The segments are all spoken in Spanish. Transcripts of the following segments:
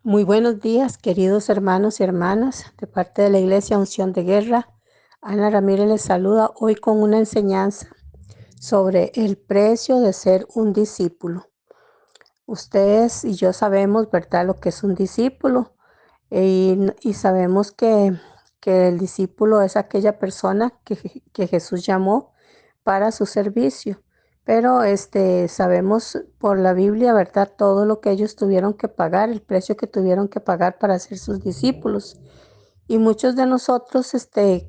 Muy buenos días, queridos hermanos y hermanas, de parte de la Iglesia Unción de Guerra. Ana Ramírez les saluda hoy con una enseñanza sobre el precio de ser un discípulo. Ustedes y yo sabemos, ¿verdad?, lo que es un discípulo y sabemos que el discípulo es aquella persona que Jesús llamó para su servicio. Pero sabemos por la Biblia, ¿verdad?, todo lo que ellos tuvieron que pagar, el precio que tuvieron que pagar para ser sus discípulos. Y muchos de nosotros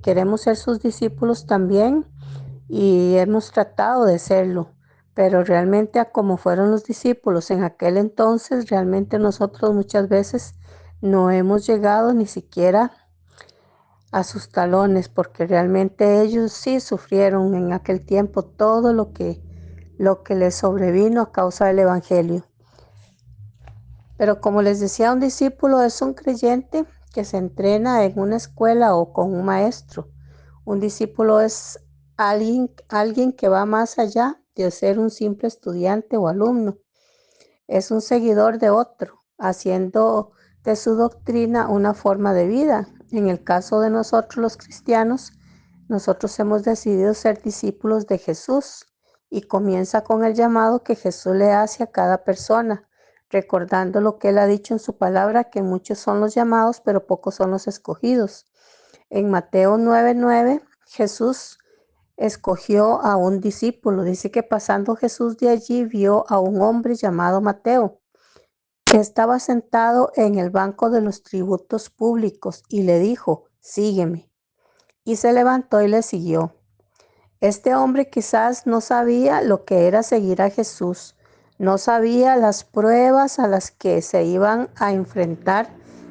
queremos ser sus discípulos también y hemos tratado de serlo. Pero realmente a como fueron los discípulos en aquel entonces, realmente nosotros muchas veces no hemos llegado ni siquiera a sus talones, porque realmente ellos sí sufrieron en aquel tiempo todo lo que les sobrevino a causa del evangelio. Pero como les decía, un discípulo es un creyente que se entrena en una escuela o con un maestro. Un discípulo es alguien que va más allá de ser un simple estudiante o alumno. Es un seguidor de otro, haciendo de su doctrina una forma de vida. En el caso de nosotros los cristianos, nosotros hemos decidido ser discípulos de Jesús y comienza con el llamado que Jesús le hace a cada persona, recordando lo que él ha dicho en su palabra, que muchos son los llamados, pero pocos son los escogidos. En Mateo 9:9, Jesús escogió a un discípulo. Dice que pasando Jesús de allí vio a un hombre llamado Mateo, que estaba sentado en el banco de los tributos públicos y le dijo: sígueme. Y se levantó y le siguió. Este hombre quizás no sabía lo que era seguir a Jesús, no sabía las pruebas a las que se iban a enfrentar,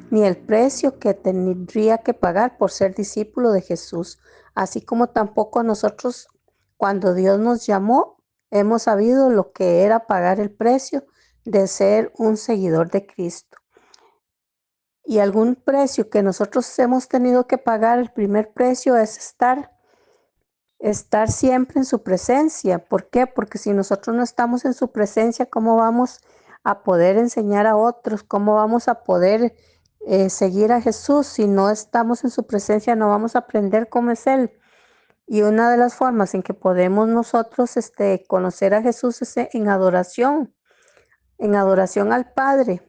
ni el precio que tendría que pagar por ser discípulo de Jesús, así como tampoco nosotros, cuando Dios nos llamó, hemos sabido lo que era pagar el precio de ser un seguidor de Cristo. Y algún precio que nosotros hemos tenido que pagar, el primer precio es estar siempre en su presencia. ¿Por qué? Porque si nosotros no estamos en su presencia, ¿cómo vamos a poder enseñar a otros? ¿Cómo vamos a poder seguir a Jesús? Si no estamos en su presencia, no vamos a aprender cómo es Él. Y una de las formas en que podemos nosotros conocer a Jesús es en adoración al Padre,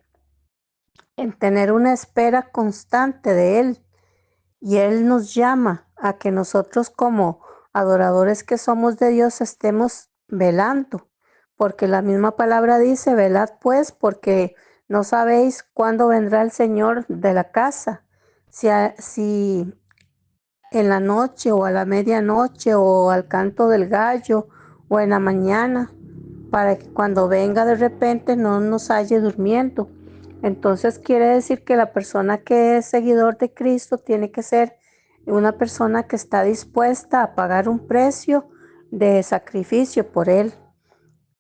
en tener una espera constante de Él. Y Él nos llama a que nosotros como adoradores que somos de Dios estemos velando, porque la misma palabra dice: velad pues, porque no sabéis cuándo vendrá el Señor de la casa, si en la noche o a la medianoche o al canto del gallo o en la mañana, para que cuando venga de repente no nos halle durmiendo. Entonces quiere decir que la persona que es seguidor de Cristo tiene que ser una persona que está dispuesta a pagar un precio de sacrificio por Él.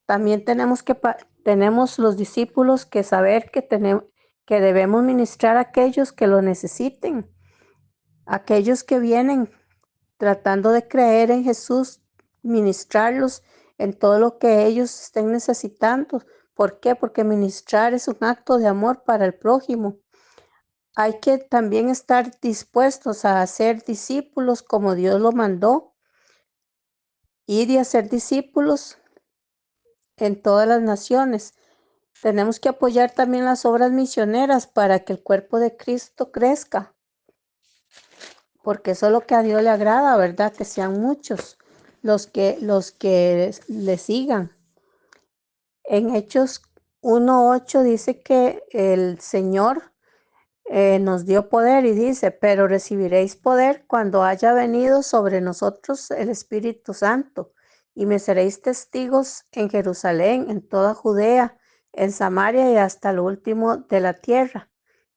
También tenemos los discípulos que saber que debemos ministrar a aquellos que lo necesiten, aquellos que vienen tratando de creer en Jesús, ministrarlos en todo lo que ellos estén necesitando. ¿Por qué? Porque ministrar es un acto de amor para el prójimo. Hay que también estar dispuestos a hacer discípulos como Dios lo mandó, ir y hacer discípulos en todas las naciones. Tenemos que apoyar también las obras misioneras para que el cuerpo de Cristo crezca, porque eso es lo que a Dios le agrada, ¿verdad? Que sean muchos los que le sigan. En Hechos 1:8 dice que el Señor nos dio poder y dice: pero recibiréis poder cuando haya venido sobre nosotros el Espíritu Santo, y me seréis testigos en Jerusalén, en toda Judea, en Samaria y hasta lo último de la tierra.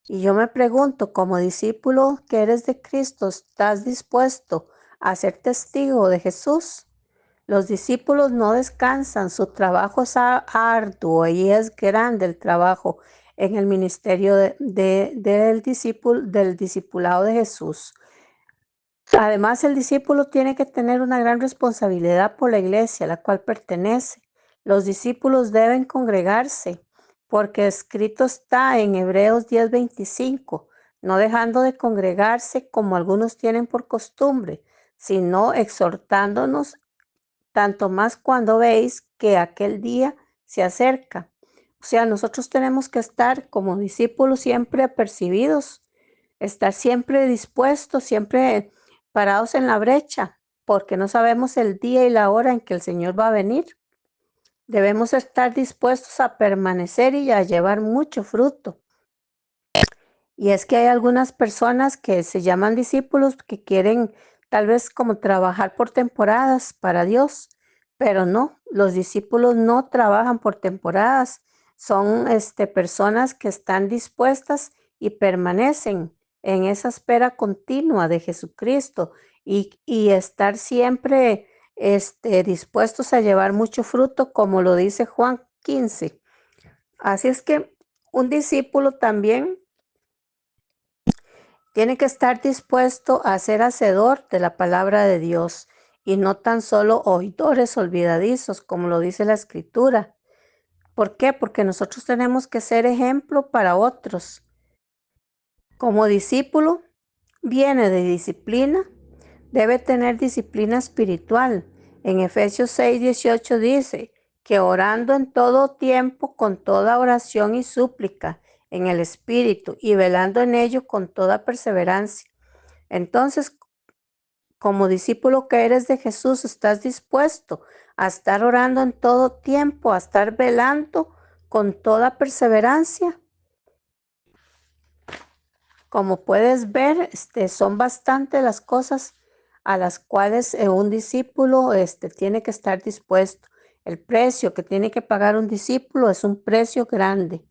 Y yo me pregunto, como discípulo que eres de Cristo, ¿estás dispuesto a ser testigo de Jesús? Los discípulos no descansan, su trabajo es arduo y es grande el trabajo en el ministerio del discipulado de Jesús. Además, el discípulo tiene que tener una gran responsabilidad por la iglesia a la cual pertenece. Los discípulos deben congregarse, porque escrito está en Hebreos 10:25, no dejando de congregarse como algunos tienen por costumbre, sino exhortándonos tanto más cuando veis que aquel día se acerca. O sea, nosotros tenemos que estar como discípulos siempre apercibidos, estar siempre dispuestos, siempre parados en la brecha, porque no sabemos el día y la hora en que el Señor va a venir. Debemos estar dispuestos a permanecer y a llevar mucho fruto. Y es que hay algunas personas que se llaman discípulos que quieren tal vez como trabajar por temporadas para Dios, pero no, los discípulos no trabajan por temporadas, son personas que están dispuestas y permanecen en esa espera continua de Jesucristo y estar siempre dispuestos a llevar mucho fruto, como lo dice Juan 15. Así es que un discípulo también tiene que estar dispuesto a ser hacedor de la palabra de Dios y no tan solo oidores olvidadizos, como lo dice la Escritura. ¿Por qué? Porque nosotros tenemos que ser ejemplo para otros. Como discípulo, viene de disciplina, debe tener disciplina espiritual. En Efesios 6:18 dice que orando en todo tiempo con toda oración y súplica en el Espíritu y velando en ello con toda perseverancia. Entonces, como discípulo que eres de Jesús, ¿estás dispuesto a estar orando en todo tiempo, a estar velando con toda perseverancia? Como puedes ver, son bastantes las cosas a las cuales un discípulo tiene que estar dispuesto. El precio que tiene que pagar un discípulo es un precio grande.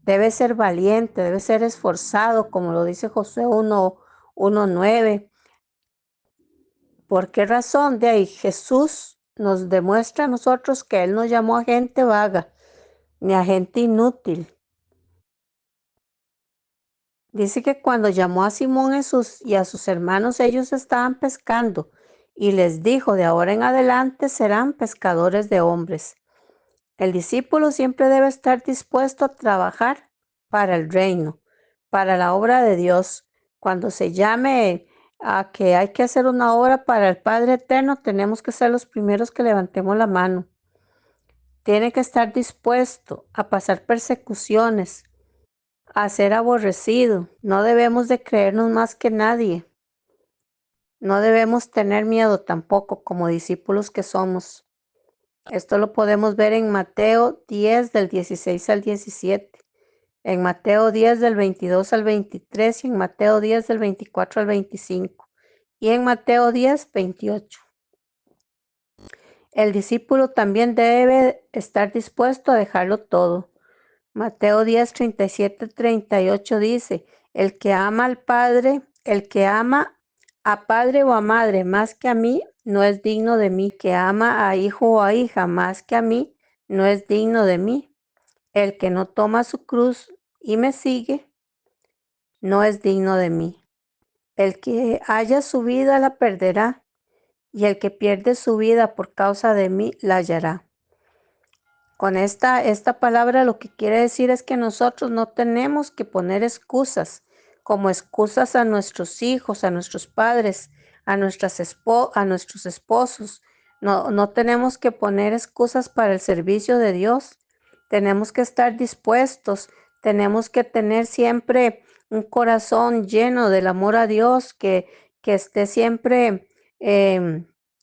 Debe ser valiente, debe ser esforzado, como lo dice Josué 1:9. ¿Por qué razón? De ahí Jesús nos demuestra a nosotros que Él no llamó a gente vaga ni a gente inútil. Dice que cuando llamó a Simón y a sus hermanos, ellos estaban pescando y les dijo, de ahora en adelante serán pescadores de hombres. El discípulo siempre debe estar dispuesto a trabajar para el reino, para la obra de Dios. Cuando se llame a que hay que hacer una obra para el Padre Eterno, tenemos que ser los primeros que levantemos la mano. Tiene que estar dispuesto a pasar persecuciones, a ser aborrecido. No debemos de creernos más que nadie. No debemos tener miedo tampoco como discípulos que somos. Esto lo podemos ver en Mateo 10 del 16 al 17, en Mateo 10 del 22 al 23 y en Mateo 10 del 24 al 25 y en Mateo 10:28. El discípulo también debe estar dispuesto a dejarlo todo. Mateo 10:37-38 dice, el que ama al Padre, el que ama a padre o a madre más que a mí, no es digno de mí. Que ama a hijo o a hija más que a mí, no es digno de mí. El que no toma su cruz y me sigue, no es digno de mí. El que haya su vida la perderá, y el que pierde su vida por causa de mí la hallará. Con esta palabra lo que quiere decir es que nosotros no tenemos que poner excusas, como excusas a nuestros hijos, a nuestros padres, a nuestros esposos. No tenemos que poner excusas para el servicio de Dios. Tenemos que estar dispuestos, tenemos que tener siempre un corazón lleno del amor a Dios, que esté siempre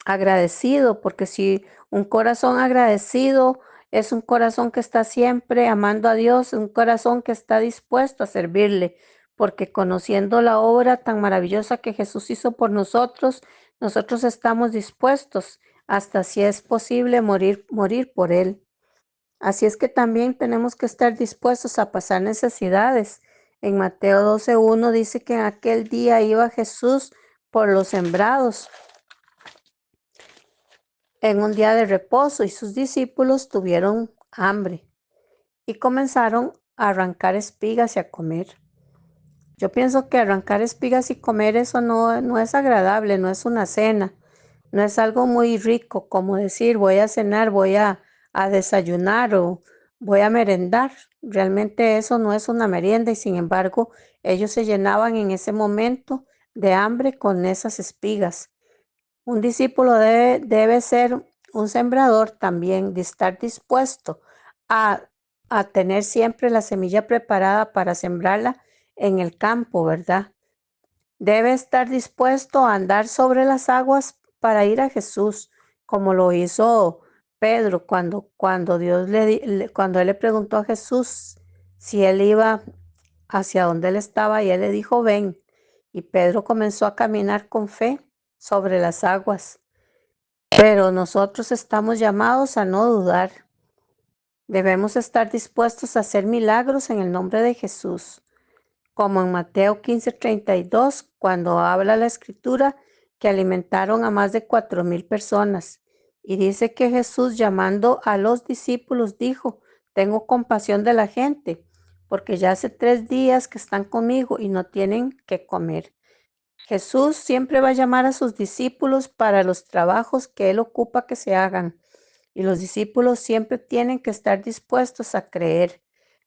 agradecido, porque si un corazón agradecido es un corazón que está siempre amando a Dios, un corazón que está dispuesto a servirle, porque conociendo la obra tan maravillosa que Jesús hizo por nosotros, nosotros estamos dispuestos hasta si es posible morir por Él. Así es que también tenemos que estar dispuestos a pasar necesidades. En Mateo 12:1 dice que en aquel día iba Jesús por los sembrados en un día de reposo y sus discípulos tuvieron hambre y comenzaron a arrancar espigas y a comer. Yo pienso que arrancar espigas y comer eso no es agradable, no es una cena, no es algo muy rico como decir voy a cenar, voy a desayunar o voy a merendar. Realmente eso no es una merienda y sin embargo ellos se llenaban en ese momento de hambre con esas espigas. Un discípulo debe ser un sembrador también, de estar dispuesto a, a tener siempre la semilla preparada para sembrarla en el campo, ¿verdad? Debe estar dispuesto a andar sobre las aguas para ir a Jesús, como lo hizo Pedro cuando cuando él le preguntó a Jesús si él iba hacia donde él estaba y él le dijo, ven. Y Pedro comenzó a caminar con fe sobre las aguas. Pero nosotros estamos llamados a no dudar. Debemos estar dispuestos a hacer milagros en el nombre de Jesús, como en Mateo 15:32, cuando habla la escritura que alimentaron a más de 4,000 personas. Y dice que Jesús, llamando a los discípulos, dijo, tengo compasión de la gente, porque ya hace 3 días que están conmigo y no tienen que comer. Jesús siempre va a llamar a sus discípulos para los trabajos que Él ocupa que se hagan. Y los discípulos siempre tienen que estar dispuestos a creer.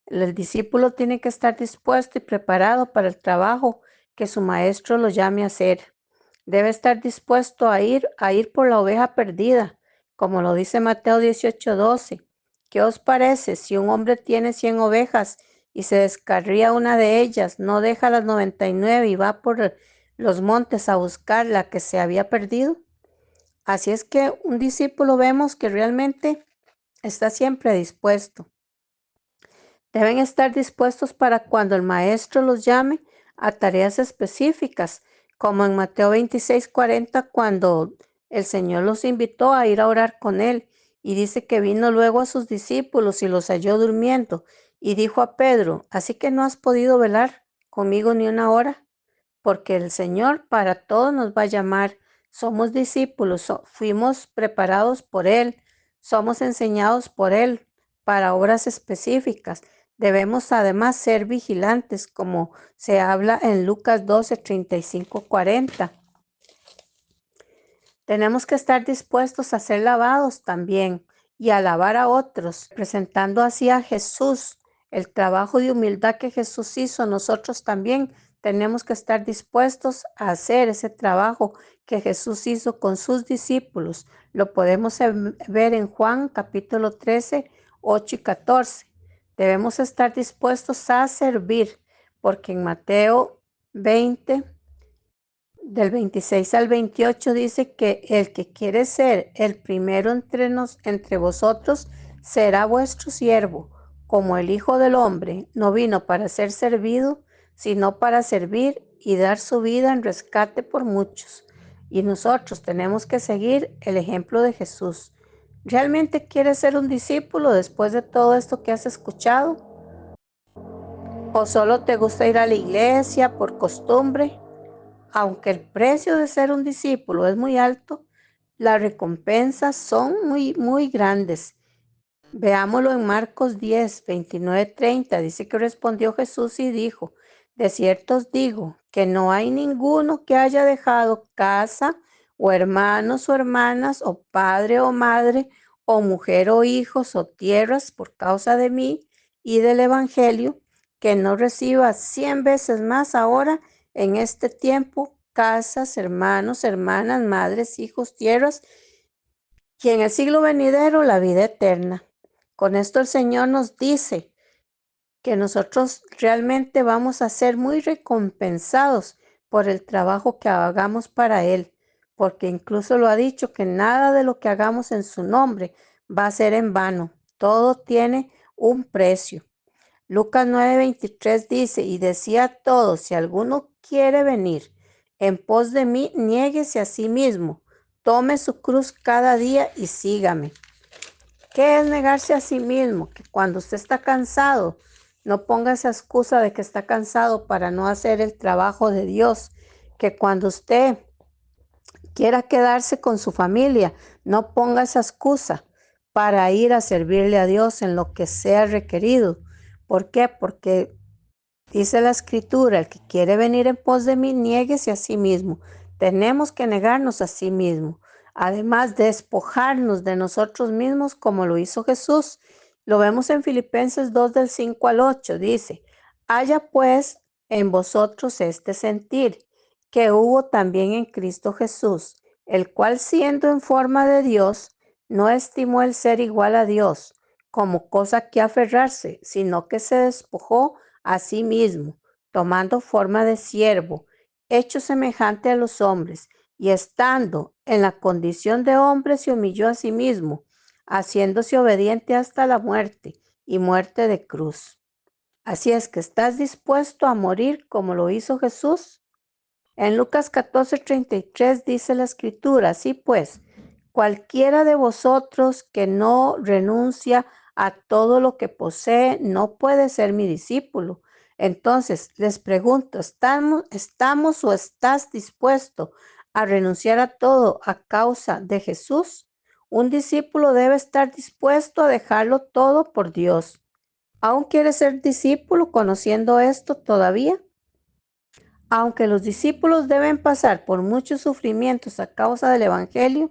El discípulo tiene que estar dispuesto y preparado para el trabajo que su maestro lo llame a hacer. Debe estar dispuesto a ir por la oveja perdida, como lo dice Mateo 18:12. ¿Qué os parece si un hombre tiene 100 ovejas y se descarría una de ellas, no deja las 99 y va por los montes a buscar la que se había perdido? Así es que un discípulo vemos que realmente está siempre dispuesto. Deben estar dispuestos para cuando el maestro los llame a tareas específicas, como en Mateo 26:40, cuando el Señor los invitó a ir a orar con él. Y dice que vino luego a sus discípulos y los halló durmiendo. Y dijo a Pedro, ¿así que no has podido velar conmigo ni una hora? Porque el Señor para todo nos va a llamar. Somos discípulos, fuimos preparados por Él, somos enseñados por Él para obras específicas. Debemos además ser vigilantes, como se habla en Lucas 12:35-40. Tenemos que estar dispuestos a ser lavados también y a lavar a otros, presentando así a Jesús. El trabajo de humildad que Jesús hizo, nosotros también tenemos que estar dispuestos a hacer ese trabajo que Jesús hizo con sus discípulos. Lo podemos ver en Juan capítulo 13, 8 y 14. Debemos estar dispuestos a servir, porque en Mateo 20, del 26 al 28 dice que el que quiere ser el primero entre vosotros será vuestro siervo, como el Hijo del Hombre no vino para ser servido, sino para servir y dar su vida en rescate por muchos. Y nosotros tenemos que seguir el ejemplo de Jesús. ¿Realmente quieres ser un discípulo después de todo esto que has escuchado? ¿O solo te gusta ir a la iglesia por costumbre? Aunque el precio de ser un discípulo es muy alto, las recompensas son muy grandes. Veámoslo en Marcos 10, 29-30. Dice que respondió Jesús y dijo, de cierto os digo que no hay ninguno que haya dejado casa o hermanos o hermanas o padre o madre o mujer o hijos o tierras por causa de mí y del Evangelio, que no reciba 100 veces más ahora en este tiempo casas, hermanos, hermanas, madres, hijos, tierras y en el siglo venidero la vida eterna. Con esto el Señor nos dice que nosotros realmente vamos a ser muy recompensados por el trabajo que hagamos para Él, porque incluso lo ha dicho que nada de lo que hagamos en su nombre va a ser en vano. Todo tiene un precio. Lucas 9:23 dice, y decía a todos, si alguno quiere venir en pos de mí, niéguese a sí mismo, tome su cruz cada día y sígame. ¿Qué es negarse a sí mismo? Que cuando usted está cansado, no ponga esa excusa de que está cansado para no hacer el trabajo de Dios. Que cuando usted quiera quedarse con su familia, no ponga esa excusa para ir a servirle a Dios en lo que sea requerido. ¿Por qué? Porque dice la escritura, el que quiere venir en pos de mí, niéguese a sí mismo. Tenemos que negarnos a sí mismo. Además, despojarnos de nosotros mismos como lo hizo Jesús. Lo vemos en Filipenses 2 del 5 al 8. Dice, haya pues en vosotros este sentir que hubo también en Cristo Jesús, el cual siendo en forma de Dios, no estimó el ser igual a Dios como cosa que aferrarse, sino que se despojó a sí mismo, tomando forma de siervo, hecho semejante a los hombres, y estando en la condición de hombre se humilló a sí mismo, haciéndose obediente hasta la muerte y muerte de cruz. Así es que estás dispuesto a morir como lo hizo Jesús. En Lucas 14:33 dice la escritura, así pues, cualquiera de vosotros que no renuncia a todo lo que posee no puede ser mi discípulo. Entonces, les pregunto, ¿estamos o estás dispuesto a renunciar a todo a causa de Jesús? Un discípulo debe estar dispuesto a dejarlo todo por Dios. ¿Aún quieres ser discípulo conociendo esto todavía? Aunque los discípulos deben pasar por muchos sufrimientos a causa del Evangelio,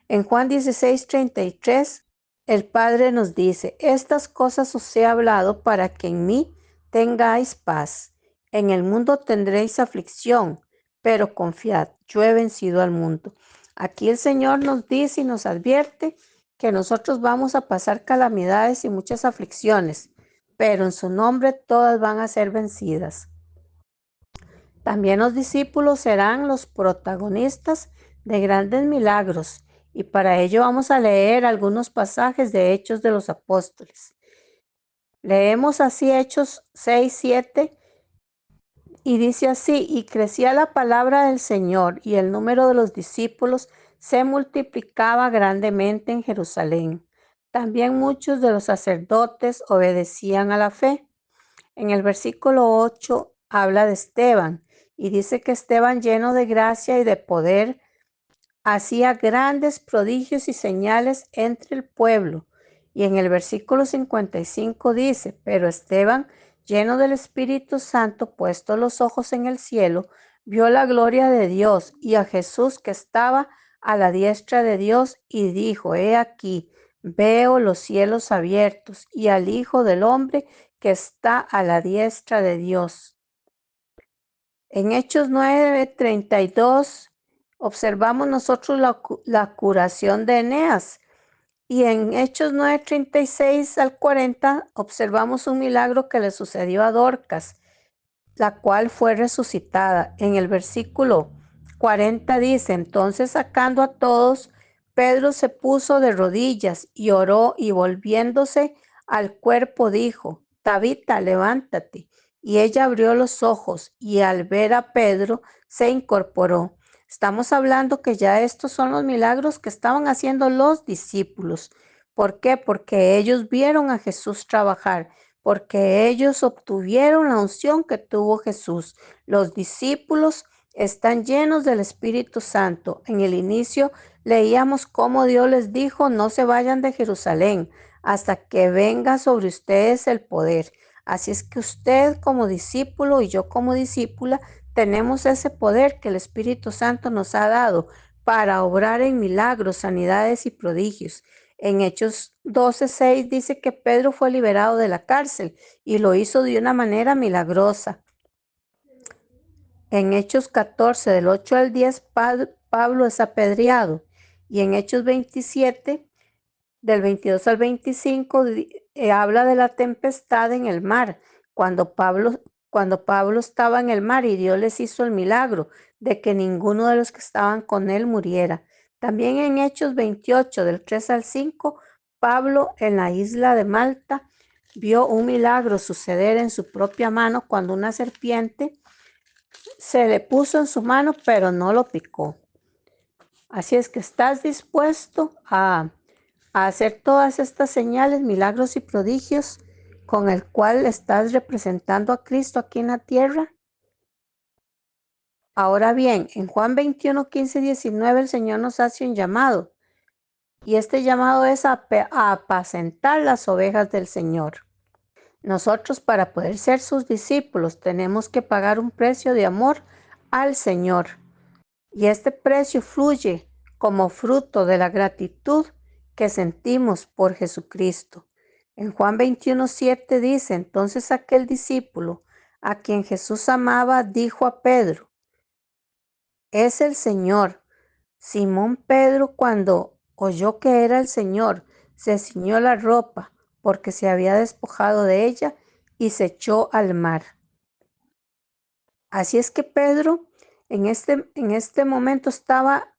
en Juan 16:33, el Padre nos dice, estas cosas os he hablado para que en mí tengáis paz. En el mundo tendréis aflicción, pero confiad, yo he vencido al mundo. Aquí el Señor nos dice y nos advierte que nosotros vamos a pasar calamidades y muchas aflicciones, pero en su nombre todas van a ser vencidas. También los discípulos serán los protagonistas de grandes milagros y para ello vamos a leer algunos pasajes de Hechos de los Apóstoles. Leemos así Hechos 6:7 y dice así, y crecía la palabra del Señor y el número de los discípulos se multiplicaba grandemente en Jerusalén. También muchos de los sacerdotes obedecían a la fe. En el versículo 8 habla de Esteban y dice que Esteban, lleno de gracia y de poder, hacía grandes prodigios y señales entre el pueblo. Y en el versículo 55 dice, pero Esteban, lleno del Espíritu Santo, puesto los ojos en el cielo, vio la gloria de Dios y a Jesús que estaba a la diestra de Dios y dijo, he aquí, veo los cielos abiertos y al Hijo del Hombre que está a la diestra de Dios. En Hechos 9:32 observamos nosotros la curación de Eneas y en Hechos 9:36 al 40 observamos un milagro que le sucedió a Dorcas, la cual fue resucitada. En el versículo 40 dice, entonces sacando a todos, Pedro se puso de rodillas y oró y volviéndose al cuerpo dijo, Tabita, levántate. Y ella abrió los ojos y al ver a Pedro se incorporó. Estamos hablando que ya estos son los milagros que estaban haciendo los discípulos. ¿Por qué? Porque ellos vieron a Jesús trabajar, porque ellos obtuvieron la unción que tuvo Jesús. Los discípulos están llenos del Espíritu Santo. En el inicio leíamos cómo Dios les dijo, no se vayan de Jerusalén hasta que venga sobre ustedes el poder. Así es que usted como discípulo y yo como discípula tenemos ese poder que el Espíritu Santo nos ha dado para obrar en milagros, sanidades y prodigios. En Hechos 12:6 dice que Pedro fue liberado de la cárcel y lo hizo de una manera milagrosa. En Hechos 14, del 8 al 10, Pablo es apedreado. Y en Hechos 27, del 22 al 25, habla de la tempestad en el mar, cuando Pablo estaba en el mar y Dios les hizo el milagro de que ninguno de los que estaban con él muriera. También en Hechos 28, del 3 al 5, Pablo en la isla de Malta vio un milagro suceder en su propia mano cuando una serpiente se le puso en su mano, pero no lo picó. Así es que estás dispuesto a hacer todas estas señales, milagros y prodigios con el cual estás representando a Cristo aquí en la tierra. Ahora bien, en Juan 21, 15, 19, el Señor nos hace un llamado y este llamado es a apacentar las ovejas del Señor. Nosotros para poder ser sus discípulos tenemos que pagar un precio de amor al Señor y este precio fluye como fruto de la gratitud que sentimos por Jesucristo. En Juan 21:7 dice, entonces aquel discípulo a quien Jesús amaba dijo a Pedro, es el Señor. Simón Pedro, cuando oyó que era el Señor, se ciñó la ropa porque se había despojado de ella y se echó al mar. Así es que Pedro en este momento estaba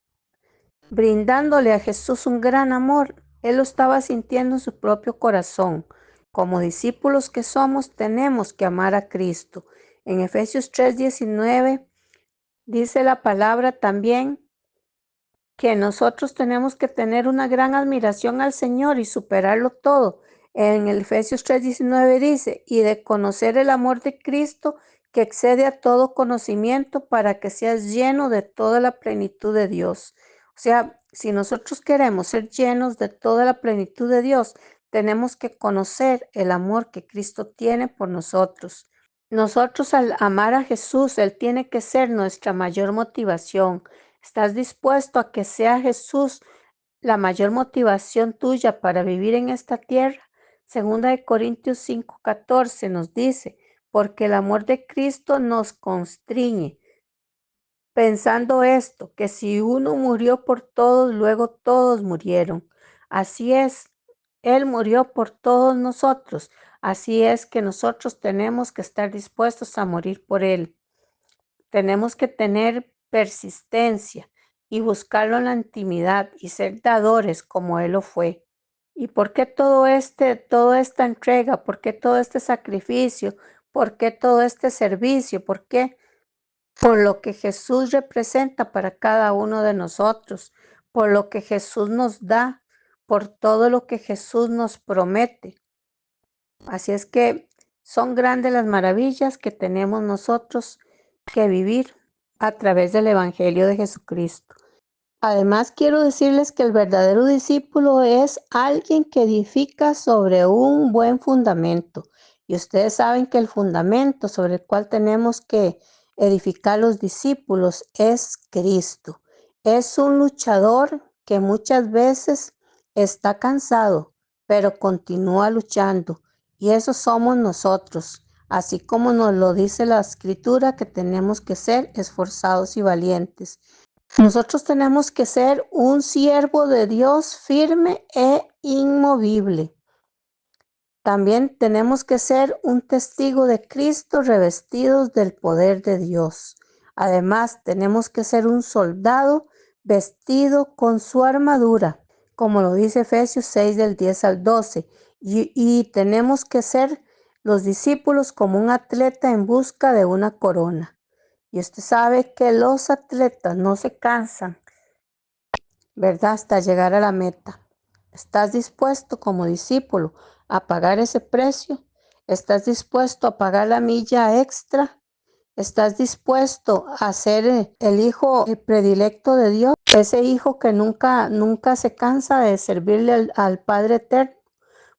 brindándole a Jesús un gran amor. Él lo estaba sintiendo en su propio corazón. Como discípulos que somos, tenemos que amar a Cristo. En Efesios 3:19 dice la palabra también que nosotros tenemos que tener una gran admiración al Señor y superarlo todo. En el Efesios 3:19 dice, y de conocer el amor de Cristo que excede a todo conocimiento para que seas lleno de toda la plenitud de Dios. O sea, si nosotros queremos ser llenos de toda la plenitud de Dios, tenemos que conocer el amor que Cristo tiene por nosotros. Nosotros al amar a Jesús, Él tiene que ser nuestra mayor motivación. ¿Estás dispuesto a que sea Jesús la mayor motivación tuya para vivir en esta tierra? Segunda de Corintios 5:14 nos dice, porque el amor de Cristo nos constriñe, pensando esto, que si uno murió por todos, luego todos murieron. Así es, Él murió por todos nosotros. Así es que nosotros tenemos que estar dispuestos a morir por Él. Tenemos que tener persistencia y buscarlo en la intimidad y ser dadores como Él lo fue. ¿Y por qué toda esta entrega? ¿Por qué todo este sacrificio? ¿Por qué todo este servicio? ¿Por qué? Por lo que Jesús representa para cada uno de nosotros, por lo que Jesús nos da, por todo lo que Jesús nos promete. Así es que son grandes las maravillas que tenemos nosotros que vivir a través del Evangelio de Jesucristo. Además, quiero decirles que el verdadero discípulo es alguien que edifica sobre un buen fundamento. Y ustedes saben que el fundamento sobre el cual tenemos que edificar los discípulos es Cristo. Es un luchador que muchas veces está cansado, pero continúa luchando. Y eso somos nosotros. Así como nos lo dice la Escritura, que tenemos que ser esforzados y valientes. Nosotros tenemos que ser un siervo de Dios firme e inmovible. También tenemos que ser un testigo de Cristo revestidos del poder de Dios. Además, tenemos que ser un soldado vestido con su armadura, como lo dice Efesios 6 del 10 al 12. Y tenemos que ser los discípulos como un atleta en busca de una corona. Y usted sabe que los atletas no se cansan, ¿verdad? Hasta llegar a la meta. ¿Estás dispuesto como discípulo a pagar ese precio? ¿Estás dispuesto a pagar la milla extra? ¿Estás dispuesto a ser el hijo predilecto de Dios? Ese hijo que nunca se cansa de servirle al Padre Eterno,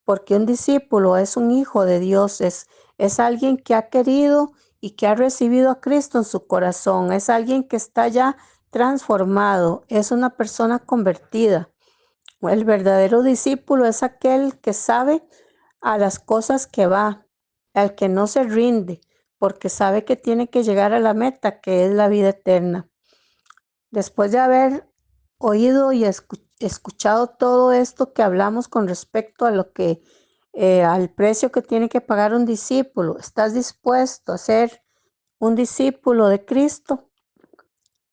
porque un discípulo es un hijo de Dios, es alguien que ha querido y que ha recibido a Cristo en su corazón, es alguien que está ya transformado, es una persona convertida. El verdadero discípulo es aquel que sabe a las cosas que va, al que no se rinde, porque sabe que tiene que llegar a la meta, que es la vida eterna. Después de haber oído y escuchado todo esto que hablamos con respecto a lo que al precio que tiene que pagar un discípulo, ¿estás dispuesto a ser un discípulo de Cristo?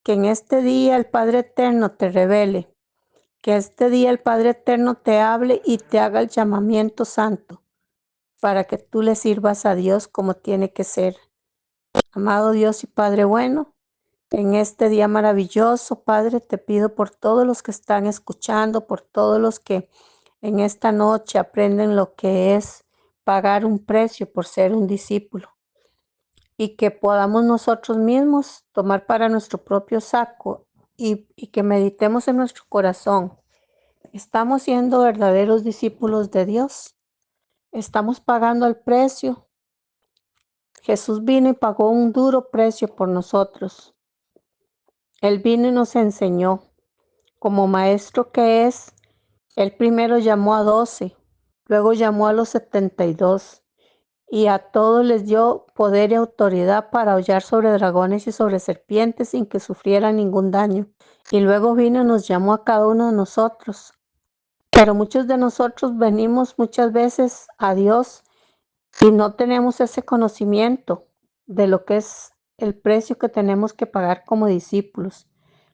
Que en este día el Padre Eterno te revele, que este día el Padre Eterno te hable y te haga el llamamiento santo para que tú le sirvas a Dios como tiene que ser. Amado Dios y Padre bueno, en este día maravilloso, Padre, te pido por todos los que están escuchando, por todos los que en esta noche aprenden lo que es pagar un precio por ser un discípulo y que podamos nosotros mismos tomar para nuestro propio saco y que meditemos en nuestro corazón. ¿Estamos siendo verdaderos discípulos de Dios? ¿Estamos pagando el precio? Jesús vino y pagó un duro precio por nosotros. Él vino y nos enseñó. Como maestro que es, Él primero llamó a 12, Luego llamó a los 72 y a todos les dio poder y autoridad para hollar sobre dragones y sobre serpientes sin que sufrieran ningún daño. Y luego vino y nos llamó a cada uno de nosotros. Pero muchos de nosotros venimos muchas veces a Dios y no tenemos ese conocimiento de lo que es el precio que tenemos que pagar como discípulos.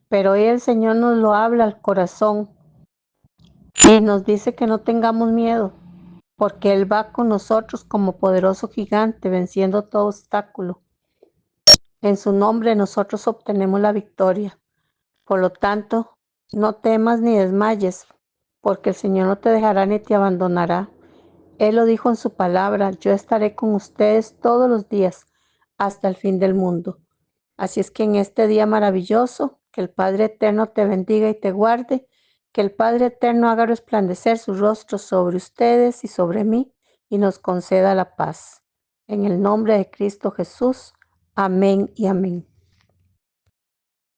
Pero hoy el Señor nos lo habla al corazón y nos dice que no tengamos miedo, porque Él va con nosotros como poderoso gigante, venciendo todo obstáculo. En su nombre nosotros obtenemos la victoria. Por lo tanto, no temas ni desmayes, porque el Señor no te dejará ni te abandonará. Él lo dijo en su palabra: yo estaré con ustedes todos los días hasta el fin del mundo. Así es que en este día maravilloso, que el Padre Eterno te bendiga y te guarde, que el Padre Eterno haga resplandecer su rostro sobre ustedes y sobre mí y nos conceda la paz. En el nombre de Cristo Jesús. Amén y amén.